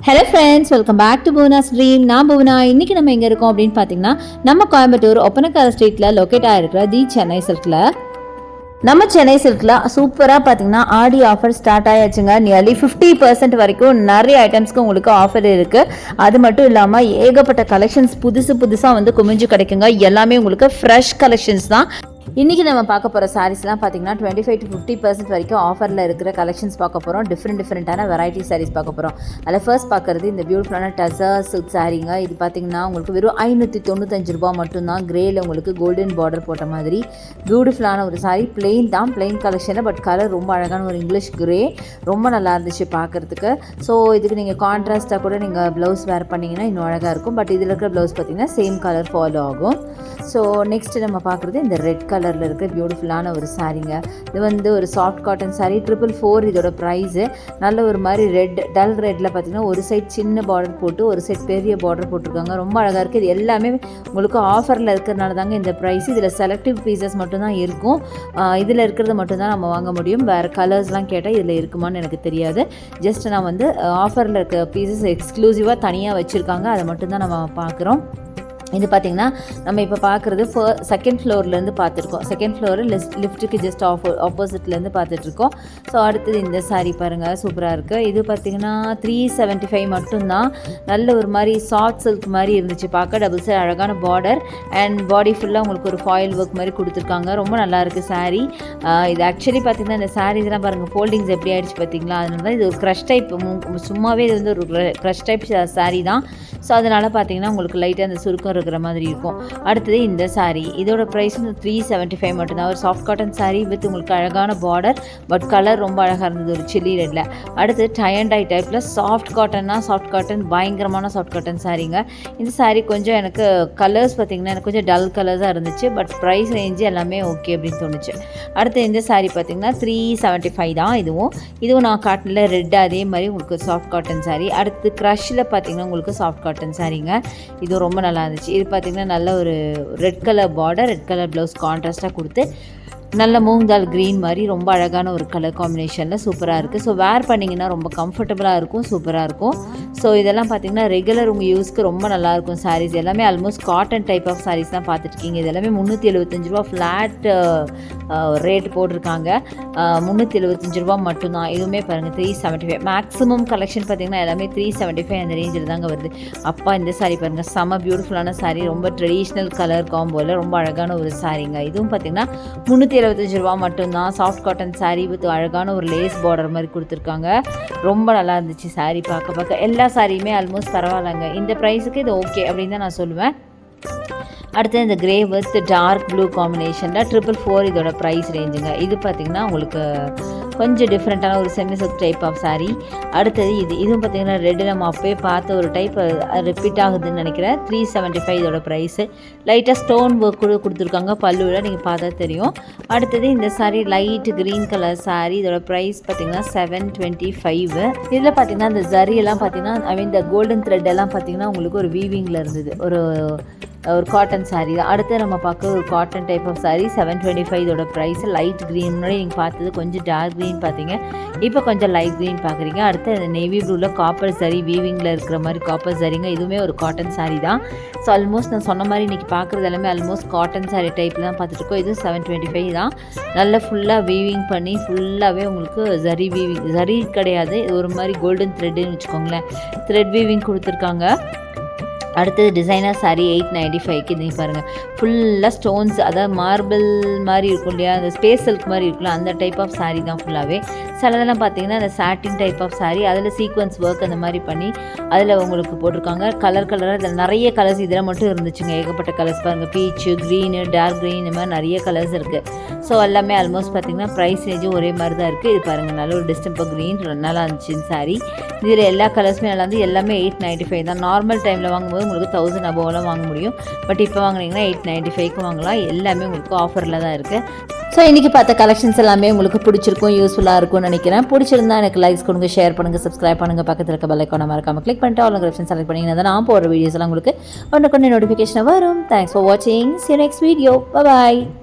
Hello friends, welcome back to Bhuvana's dream. நான் புவனா. இன்றைக்கி நம்ம எங்கே இருக்கோம் அப்படின்னு பார்த்தீங்கன்னா, நம்ம கோயம்புத்தூர் ஒப்பனக்கார ஸ்ட்ரீட்டில் லொக்கேட் ஆகிருக்கிற தி சென்னை சில்கில். நம்ம சென்னை சில்கில் சூப்பராக பார்த்தீங்கன்னா ஆடி ஆஃபர் ஸ்டார்ட் ஆயாச்சுங்க. நியர்லி 50% வரைக்கும் நிறைய ஐட்டம்ஸ்க்கு உங்களுக்கு ஆஃபர் இருக்குது. அது மட்டும் இல்லாமல் ஏகப்பட்ட கலெக்ஷன்ஸ் புதுசாக வந்து குமிஞ்சு கிடைக்குங்க. எல்லாமே உங்களுக்கு ஃப்ரெஷ் கலெக்ஷன்ஸ் தான். இன்றைக்கி நம்ம பார்க்க போகிற சாரீஸ்லாம் பார்த்தீங்கன்னா 25 to 50% வரைக்கும் ஆஃபரில் இருக்கிற கலெக்ஷன்ஸ் பார்க்க போகிறோம். டிஃப்ரெண்ட்டான வெரைட்டி சாரீஸ் பார்க்க போகிறோம். அதில் ஃபர்ஸ்ட் பார்க்குறது இந்த பியூட்டிஃபுல்லான டசர் சில்க் சாரீங்க. இது பார்த்தீங்கன்னா உங்களுக்கு வெறும் 595 ரூபா மட்டும்தான். கிரேயில் உங்களுக்கு கோல்டன் பார்டர் போட்ட மாதிரி பியூட்டிஃபுல்லான ஒரு சாரீ. பிளெயின் தான், பிளெயின் கலெக்ஷனில், பட் கலர் ரொம்ப அழகான ஒரு இங்கிலீஷ் கிரே. ரொம்ப நல்லா இருந்துச்சு பார்க்குறதுக்கு. ஸோ இதுக்கு நீங்கள் கான்ட்ராஸ்ட்டாக கூட நீங்கள் ப்ளவுஸ் வேர் பண்ணிங்கன்னா இன்னும் அழகாக இருக்கும். பட் இதில் இருக்கிற ப்ளவுஸ் பார்த்தீங்கன்னா சேம் கலர் ஃபாலோ ஆகும். ஸோ நெக்ஸ்ட் நம்ம பார்க்குறது இந்த ரெட் கலரில் இருக்க பியூட்டிஃபுல்லான ஒரு சாரீங்க. இது வந்து ஒரு சாஃப்ட் காட்டன் சாரீ. 444 இதோட ப்ரைஸு. நல்ல ஒரு மாதிரி ரெட், டல் ரெட்டில் பார்த்தீங்கன்னா ஒரு சைட் சின்ன பார்டர் போட்டு ஒரு சைட் பெரிய பார்டர் போட்டிருக்காங்க. ரொம்ப அழகாக இருக்குது. இது எல்லாமே உங்களுக்கு ஆஃபரில் இருக்கிறதுனால தாங்க இந்த ப்ரைஸ். இதில் செலக்டிவ் பீசஸ் மட்டும்தான் இருக்கும். இதில் இருக்கிறது மட்டும்தான் நம்ம வாங்க முடியும். வேறு கலர்ஸ்லாம் கேட்டால் இதில் இருக்குமான்னு எனக்கு தெரியாது. ஜஸ்ட் நான் வந்து ஆஃபரில் இருக்க பீசஸ் எக்ஸ்க்ளூசிவாக தனியாக வச்சுருக்காங்க. அதை மட்டும்தான் நம்ம பார்க்குறோம். இது பார்த்திங்கன்னா நம்ம இப்போ பார்க்குறது செகண்ட் ஃப்ளோர்லேருந்து பார்த்துருக்கோம். செகண்ட் ஃப்ளோரு லிஃப்ட்டுக்கு ஜஸ்ட் ஆப்போசிட்லேருந்து பார்த்துட்ருக்கோம். ஸோ அடுத்தது இந்த சாரீ பாருங்கள், சூப்பராக இருக்குது. இது பார்த்திங்கன்னா 375 மட்டும்தான். நல்ல ஒரு மாதிரி சாஃப்ட் சில்க் மாதிரி இருந்துச்சு பார்க்க. டபுள் சைடு அழகான பார்டர் அண்ட் பாடி ஃபுல்லாக உங்களுக்கு ஒரு ஃபாயில் ஒர்க் மாதிரி கொடுத்துருக்காங்க. ரொம்ப நல்லாயிருக்கு சாரீ. இது ஆக்சுவலி பார்த்திங்கன்னா இந்த சாரீஸ்லாம் பாருங்கள் ஃபோல்டிங்ஸ் எப்படி ஆகிடுச்சு பார்த்திங்களா. அதனால தான் இது ஒரு க்ரஷ் டைப், சும்மாவே இது வந்து ஒரு க்ரஷ் டைப் சாரீ தான். ஸோ அதனால் பார்த்திங்கன்னா உங்களுக்கு லைட்டாக அந்த சுருக்கம் இருக்கிற மாதிரி இருக்கும். அடுத்தது இந்த சாரீ. இதோட ப்ரைஸ் வந்து 375 மட்டும்தான். ஒரு சாஃப்ட் காட்டன் சாரீ வித் உங்களுக்கு அழகான பார்டர், பட் கலர் ரொம்ப அழகாக இருந்தது, ஒரு சில்லி ரெட்டில். அடுத்து டை அண்ட் டை டைப்பில் சாஃப்ட் காட்டன்னா சாஃப்ட் காட்டன், பயங்கரமான சாஃப்ட் காட்டன் சாரீங்க. இந்த சாரீ கொஞ்சம் எனக்கு கலர்ஸ் பார்த்திங்கன்னா எனக்கு கொஞ்சம் டல் கலர்ஸாக இருந்துச்சு. பட் ப்ரைஸ் ரேஞ்சு எல்லாமே ஓகே அப்படின்னு தோணுச்சு. அடுத்து இந்த சாரீ பார்த்திங்கன்னா 375 தான். இதுவும் நான் காட்டனில் ரெட், அதே மாதிரி உங்களுக்கு சாஃப்ட் காட்டன் சாரீ. அடுத்து க்ரஷில் பார்த்திங்கன்னா உங்களுக்கு சாஃப்ட் காட்டன் சாரீங்க. இதுவும் ரொம்ப நல்லா இருந்துச்சு. இது பார்த்திங்கன்னா நல்ல ஒரு red colour border, red colour blouse கான்ட்ராஸ்ட்டாக கொடுத்து நல்ல மூங்கால் க்ரீன் மாதிரி ரொம்ப அழகான ஒரு கலர் காம்பினேஷனில் சூப்பராக இருக்குது. ஸோ வேர் பண்ணிங்கன்னா ரொம்ப கம்ஃபர்டபுளாக இருக்கும், சூப்பராக இருக்கும். ஸோ இதெல்லாம் பார்த்திங்கன்னா ரெகுலர் உங்கள் யூஸ்க்கு ரொம்ப நல்லாயிருக்கும் சாரீஸ். எல்லாமே almost cotton type of saris தான் பார்த்துட்ருக்கீங்க. இது எல்லாமே 375 ரூபா ஃப்ளாட் ரேட் போட்டிருக்காங்க. 375 ரூபா மட்டும்தான். இதுவுமே பாருங்கள் 375. மேக்ஸிமம் கலெக்ஷன் பார்த்திங்கன்னா எல்லாமே 375 அந்த ரேஞ்சில் தாங்க வருது. அப்பா இந்த சாரீ பாருங்கள், செம்ம பியூட்டிஃபுல்லான சாரீ. ரொம்ப ட்ரெடிஷ்னல் கலர் காம்போவில் ரொம்ப அழகான ஒரு சாரீங்க. இதுவும் பார்த்திங்கன்னா 375 ரூபா மட்டும்தான். சாஃப்ட் காட்டன் சாரீ வித் அழகான ஒரு லேஸ் பார்டர் மாதிரி கொடுத்துருக்காங்க. ரொம்ப நல்லா இருந்துச்சு சாரீ பார்க்க. எல்லா சாரியுமே ஆல்மோஸ்ட் பரவாயில்லைங்க. இந்த ப்ரைஸுக்கு இது ஓகே அப்படின்னு தான் நான் சொல்லுவேன். அடுத்து இந்த கிரே வித் டார்க் ப்ளூ காம்பினேஷனில் 444 இதோட ப்ரைஸ் ரேஞ்சுங்க. இது பார்த்திங்கன்னா உங்களுக்கு கொஞ்சம் டிஃப்ரெண்ட்டான ஒரு semi silk type of sari. அடுத்தது இதுவும் பார்த்திங்கன்னா ரெட்டு நம்ம அப்போயே பார்த்த ஒரு டைப் ரிப்பீட் ஆகுதுன்னு நினைக்கிறேன். 375 இதோட ப்ரைஸு. லைட்டாக ஸ்டோன் ஒர்க் கூட கொடுத்துருக்காங்க பல்லுவில், நீங்கள் பார்த்தா தெரியும். அடுத்தது இந்த sari light green colour sari. இதோட ப்ரைஸ் பார்த்திங்கன்னா 725. இதில் பார்த்திங்கன்னா இந்த ஜரியெல்லாம் பார்த்திங்கன்னா இந்த கோல்டன் த்ரெட் எல்லாம் பார்த்திங்கன்னா உங்களுக்கு ஒரு வீவிங்கில் இருந்தது. ஒரு காட்டன் சாரீ தான். அடுத்து நம்ம பார்க்க ஒரு காட்டன் டைப் ஆஃப் சாரீ. 725 இதோட ப்ரைஸ். லைட் க்ரீன், முன்னாடி நீங்கள் பார்த்தது கொஞ்சம் டார்க் க்ரீன் பார்த்தீங்க, இப்போ கொஞ்சம் லைட் க்ரீன் பார்க்குறீங்க. அடுத்து நேவி ப்ளூவில் காப்பர் சாரீ, வீவிங்கில் இருக்கிற மாதிரி காப்பர் சாரீங்க. இதுவுமே ஒரு காட்டன் சாரீ தான். ஸோ ஆல்மோஸ்ட் நான் சொன்ன மாதிரி இன்றைக்கி பார்க்குறது எல்லாமே ஆல்மோஸ்ட் காட்டன் சாரீ டைப்பில் தான் பார்த்துட்ருக்கோம். இதுவும் 725 தான். நல்லா ஃபுல்லாக வீவிங் பண்ணி ஃபுல்லாகவே உங்களுக்கு ஜரி வீவிங், ஜரி கிடையாது, இது ஒரு மாதிரி கோல்டன் த்ரெட்டுன்னு வச்சுக்கோங்களேன், த்ரெட் வீவிங் கொடுத்துருக்காங்க. அடுத்தது டிசைனர் சாரீ 895க்கு. இது பாருங்கள் ஃபுல்லாக ஸ்டோன்ஸ், அதாவது மார்பிள் மாதிரி இருக்கும் இல்லையா, அந்த ஸ்பேஸ் சில்க் மாதிரி இருக்குல்ல, அந்த டைப் ஆஃப் சாரீ தான் ஃபுல்லாகவே. சிலதெல்லாம் பார்த்தீங்கன்னா அந்த சாட்டின் டைப் ஆஃப் சாரீ, அதில் சீக்வன்ஸ் ஒர்க் அந்த மாதிரி பண்ணி அதில் உங்களுக்கு போட்டிருக்காங்க. கலராக இதில் நிறைய கலர்ஸ் இதில் மட்டும் இருந்துச்சுங்க. ஏகப்பட்ட கலர்ஸ் பாருங்கள், பீச்சு, க்ரீனு, டார்க் க்ரீன், இந்த மாதிரி நிறைய கலர்ஸ் இருக்குது. ஸோ எல்லாமே ஆல்மோஸ்ட் பார்த்திங்கன்னா ப்ரைஸ் ரேஞ்சும் ஒரே மாதிரி தான் இருக்குது. இது பாருங்கள் நல்ல ஒரு டிஸ்டம்பர் க்ரீன், நல்லா இருந்துச்சு சாரீ. இதில் எல்லா கலர்ஸுமே நல்லா இருந்து. எல்லாமே 895 தான். நார்மல் டைமில் வாங்கும்போது உங்களுக்கு 1000 அபோவெல்லாம் வாங்க முடியும். பட் இப்போ வாங்கினீங்கன்னா 895க்கு வாங்கலாம். எல்லாமே உங்களுக்கு ஆஃபரில் தான் இருக்குது. ஸோ இன்றைக்கி பார்த்த கலெக்ஷன்ஸ் எல்லாமே உங்களுக்கு பிடிச்சிருக்கும், யூஸ்ஃபுல்லாக இருக்கும்னு நினைக்கிறேன். பிடிச்சிருந்தா எனக்கு லைக்ஸ் கொடுங்க, ஷேர் பண்ணுங்கள், சப்ஸ்கிரைப் பண்ணுங்கள். பக்கத்தில் இருக்க பெல் ஐகானை மறக்காமல் கிளிக் பண்ணிட்டு ஆல் ஆப்ஷன் செலக்ட் பண்ணிங்கன்னா நான் போகிற வீடியோஸ் எல்லாம் உங்களுக்கு ஒன்றுக்கு நோட்டிஃபிகேஷன் வரும். தேங்க்ஸ் ஃபார் வாட்சிங். See you next video. Bye bye.